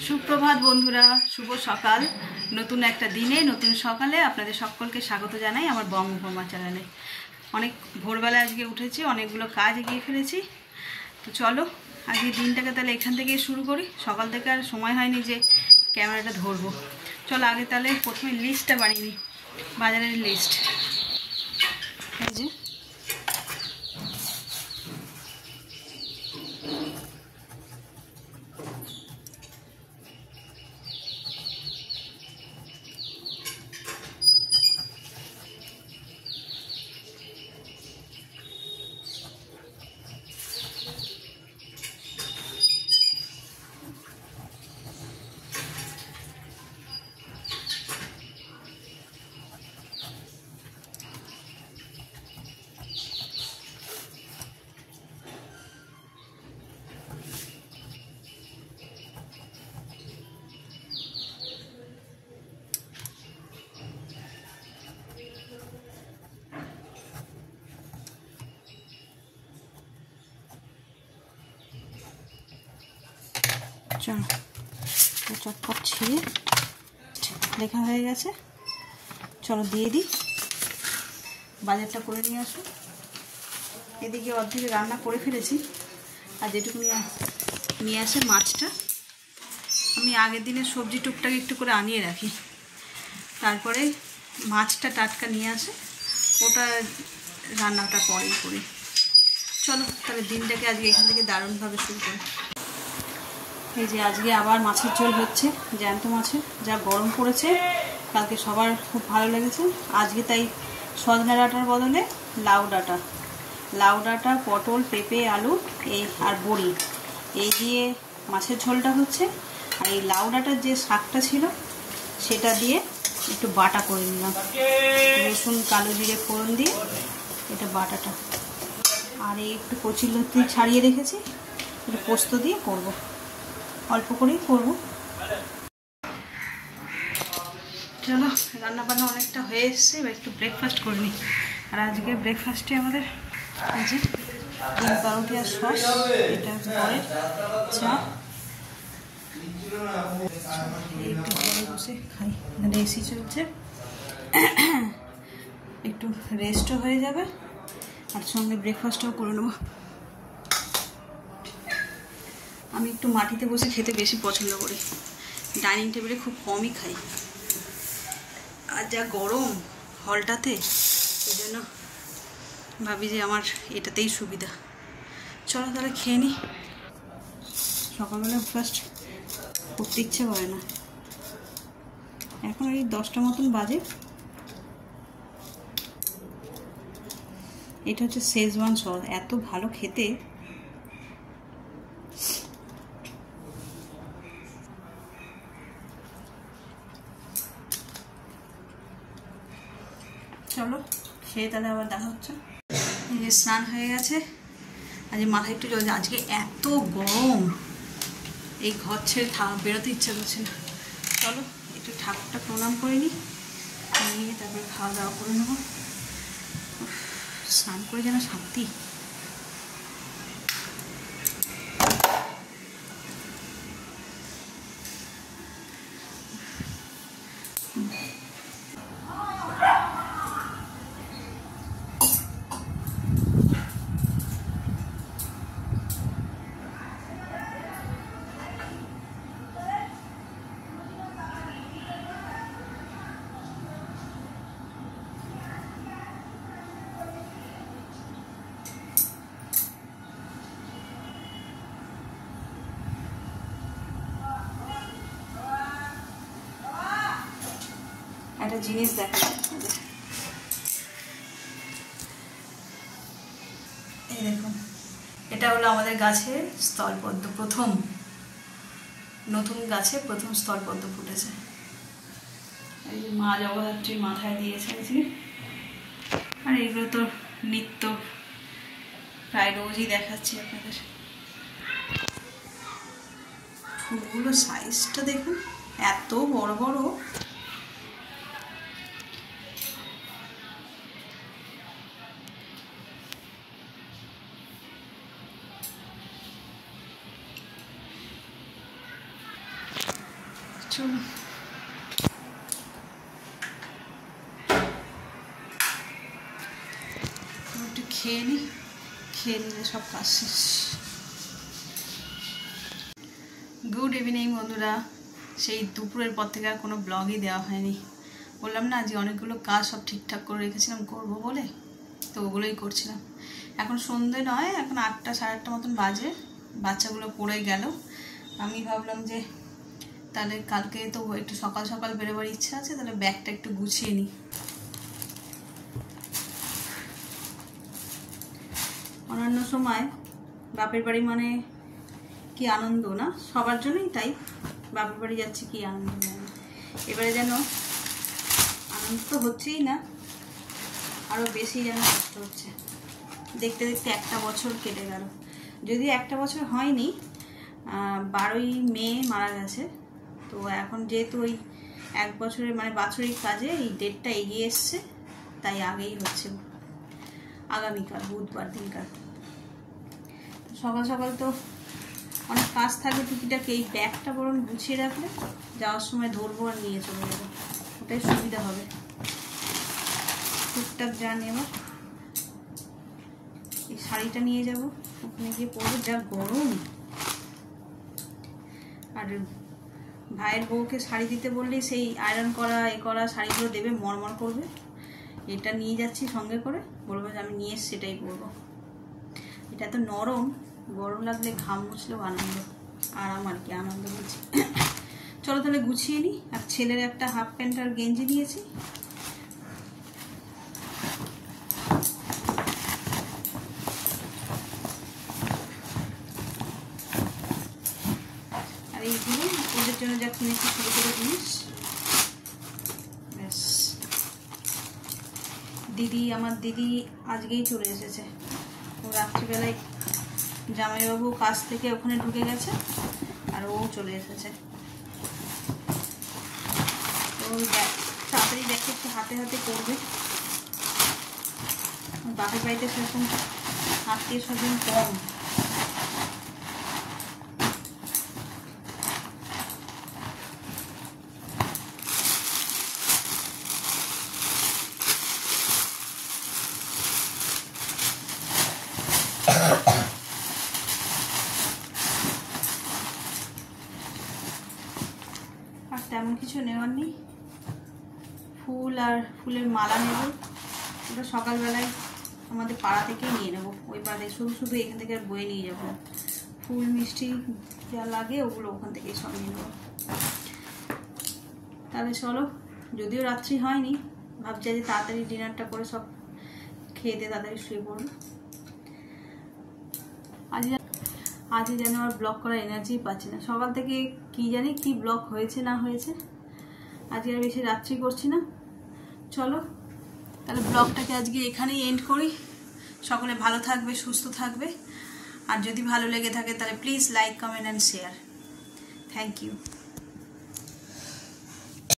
সুপ্রভাত বন্ধুরা, শুভ সকাল। নতুন একটা দিনে নতুন সকালে আপনাদের সকলকে স্বাগত জানাই আমার বঙ্গভূমা চ্যানেলে। অনেক ভোরবেলা আজকে উঠেছি, অনেকগুলো কাজ এগিয়ে ফেলেছি। তো চলো আজকে দিনটাকে তাহলে এখান থেকে শুরু করি। সকাল থেকে আর সময় হয়নি যে ক্যামেরাটা ধরবো। চলো আগে তাহলে প্রথমে লিস্টটা বানিয়ে নিই, বাজারের লিস্ট। এই যে চলো চটপট ছিঁড়ে লেখা হয়ে গেছে। চলো দিয়ে দিই, বাজারটা করে নিয়ে আসো। এদিকে অর্ধেক রান্না করে ফেলেছি, আর যেটুকু নিয়ে আসে মাছটা। আমি আগের দিনে সবজি টুকটাক একটু করে আনিয়ে রাখি, তারপরে মাছটা টাটকা নিয়ে আসে, ওটা রান্নাটা পরে করি। চলো তাহলে দিনটাকে আজকে এখান থেকে দারুণভাবে শুরু করি। এই যে আজকে আবার মাছের ঝোল হচ্ছে, জ্যান্ত মাছের। যা গরম পড়েছে, কালকে সবার খুব ভালো লেগেছে। আজকে তাই সজনা ডাঁটার বদলে লাউ ডাঁটা, পটল, পেঁপে, আলু এই আর বড়ি এই দিয়ে মাছের ঝোলটা হচ্ছে। আর এই লাউ ডাঁটার যে শাকটা ছিল সেটা দিয়ে একটু বাটা করে নিলাম, রসুন কালো জিরে ফোড়ন দিয়ে এটা বাটাটা। আর এই একটু কচি লতি ছাড়িয়ে রেখেছি, একটু পোস্ত দিয়ে করবো, অল্প করেই করবো। চলো রান্না বান্না অনেকটা হয়ে এসছে, এবার একটু ব্রেকফাস্ট করে নিই। আর আজকে ব্রেকফাস্টে আমাদের আছে ডিম পাউরুটি আর সস, এটা হচ্ছে পরে চা। একটু ঘরে বসে খাই, এখানে এসি চলছে, একটু রেস্টও হয়ে যাবে আর সঙ্গে ব্রেকফাস্টও করে নেবো। আমি একটু মাটিতে বসে খেতে বেশি পছন্দ করি, ডাইনিং টেবিলে খুব কমই খাই। আর যা গরম হলটাতে, এই জন্য ভাবি যে আমার এটাতেই সুবিধা। চলো তাহলে খেয়ে নিই। সকালবেলা ফার্স্ট করতে ইচ্ছে করে না, এখন এই 10টা মতন বাজে। এটা হচ্ছে শেজওয়ান সস, এত ভালো খেতে। চলো খেয়ে তাহলে আবার দেখা হচ্ছে। এই যে স্নান হয়ে গেছে, আজ মাথায় একটু জল। আজকে এত গরম, এই ঘর ছেড়ে বেরোতে ইচ্ছা করছে না। চলো একটু ঠাকুরটা প্রণাম করে নিই, নিয়ে তারপরে খাওয়া দাওয়া করে নেবো। স্নান করে যেন শান্তি। একটা জিনিস দেখা, এই দেখুন, এটা হলো আমাদের গাছের স্থলপদ্ম। প্রথম নতুন গাছে প্রথম স্থলপদ্ম ফুটেছে। এই যে মা জগদ্ধাত্রী মাথায় দিয়েছে। আর এগুলো তো নিত্য প্রায় রোজই দেখাচ্ছি আপনাদের। ফুলগুলো সাইজটা দেখুন, এত বড় বড়। চলো একটু খেয়ে নিলে সব কাজ শেষ। গুড ইভিনিং বন্ধুরা। সেই দুপুরের পর থেকে আর কোনো ব্লগই দেওয়া হয়নি। বললাম না আজকে অনেকগুলো কাজ সব ঠিকঠাক করে রেখেছিলাম করবো বলে, তো ওগুলোই করছিলাম। এখন সন্ধ্যে নয়, এখন 8টা 8:30 মতন বাজে। বাচ্চাগুলো পড়ে গেল। আমি ভাবলাম যে তাহলে কালকে তো একটু সকাল সকাল বেরোবার ইচ্ছা আছে, তাহলে ব্যাগটা একটু গুছিয়ে নিই। অন্যান্য সময় বাপের বাড়ি মানে কি আনন্দ না, সবার জন্যই তাই। বাপের বাড়ি যাচ্ছে কি আনন্দ নেই, এবারে যেন আনন্দ তো হচ্ছেই না, আরও বেশি যেন কষ্ট হচ্ছে। দেখতে দেখতে একটা বছর কেটে গেল, যদিও একটা বছর হয়নি, 12ই মে মারা গেছে। তো এখন যেহেতু ওই 1 বছরের মানে বাৎসরিক কাজে এই ডেটটা এগিয়ে এসছে, তাই আগেই হচ্ছে, আগামীকাল বুধবার দিনকার। সকাল সকাল তো অনেক কাজ থাকে টুকিটাকে, এই ব্যাগটা বরং গুছিয়ে রাখলে যাওয়ার সময় ধরবো আর নিয়ে চলে যাবো, ওটাই সুবিধা হবে। টুকটাক যা নেব, এই শাড়িটা নিয়ে যাব, ওখানে গিয়ে পরবো, যা গরম। আর ভাইয়ের বউকে শাড়ি দিতে বললেই সেই আয়রন করা করা শাড়িগুলো দেবে, মরমর করবে। এটা নিয়ে যাচ্ছি সঙ্গে করে, বলবো যে আমি নিয়ে এসছি সেটাই পরবো। এটা তো নরম, গরম লাগলে ঘাম মুছলেও আনন্দ, আরাম আর কি, আনন্দ বলছি। চলো তাহলে গুছিয়ে নিই। আর ছেলের একটা হাফ প্যান্ট আর গেঞ্জি নিয়েছি। আর এইগুলো ওদের জন্য যা কিনেছি ছোটো ছোটো জিনিস। ব্যাস, আমার দিদি আজকেই চলে এসেছে। ও রাত্রিবেলায় জামাইবাবু কাজ থেকে ওখানে ঢুকে গেছে, আর ও চলে এসেছে। তো তাড়াতাড়ি দেখে একটু হাতে হাতে করবে। বাপের বাড়িতে সেরকম আত্মীয় স্বজন কম। আর তেমন কিছু নেওয়ার নেই, ফুল আর ফুলের মালা নেব। ওটা সকালবেলায় আমাদের পাড়া থেকেই নিয়ে নেবো, ওই পাড়া থেকে শুধু এখান থেকে আর বয়ে নিয়ে যাবো। ফুল মিষ্টি যা লাগে ওগুলো ওখান থেকেই সব নিয়ে নেবো। তাহলে চলো, যদিও রাত্রি হয়নি, ভাবছি যে তাড়াতাড়ি ডিনারটা করে সব খেয়ে দিয়ে তাড়াতাড়ি শুয়ে পড়বো। আজ যেন আর ব্লগ করার এনার্জি পাচ্ছি না, সকাল থেকে কি জানি কি ব্লগ হয়েছে না হয়েছে। আজকে আর বেশি রাত্রি করছি না। চলো তাহলে ব্লগটাকে আজকে এখানেই এন্ড করি। সকলে ভালো থাকবে, সুস্থ থাকবে। আর যদি ভালো লেগে থাকে তাহলে please like, comment and share. Thank you.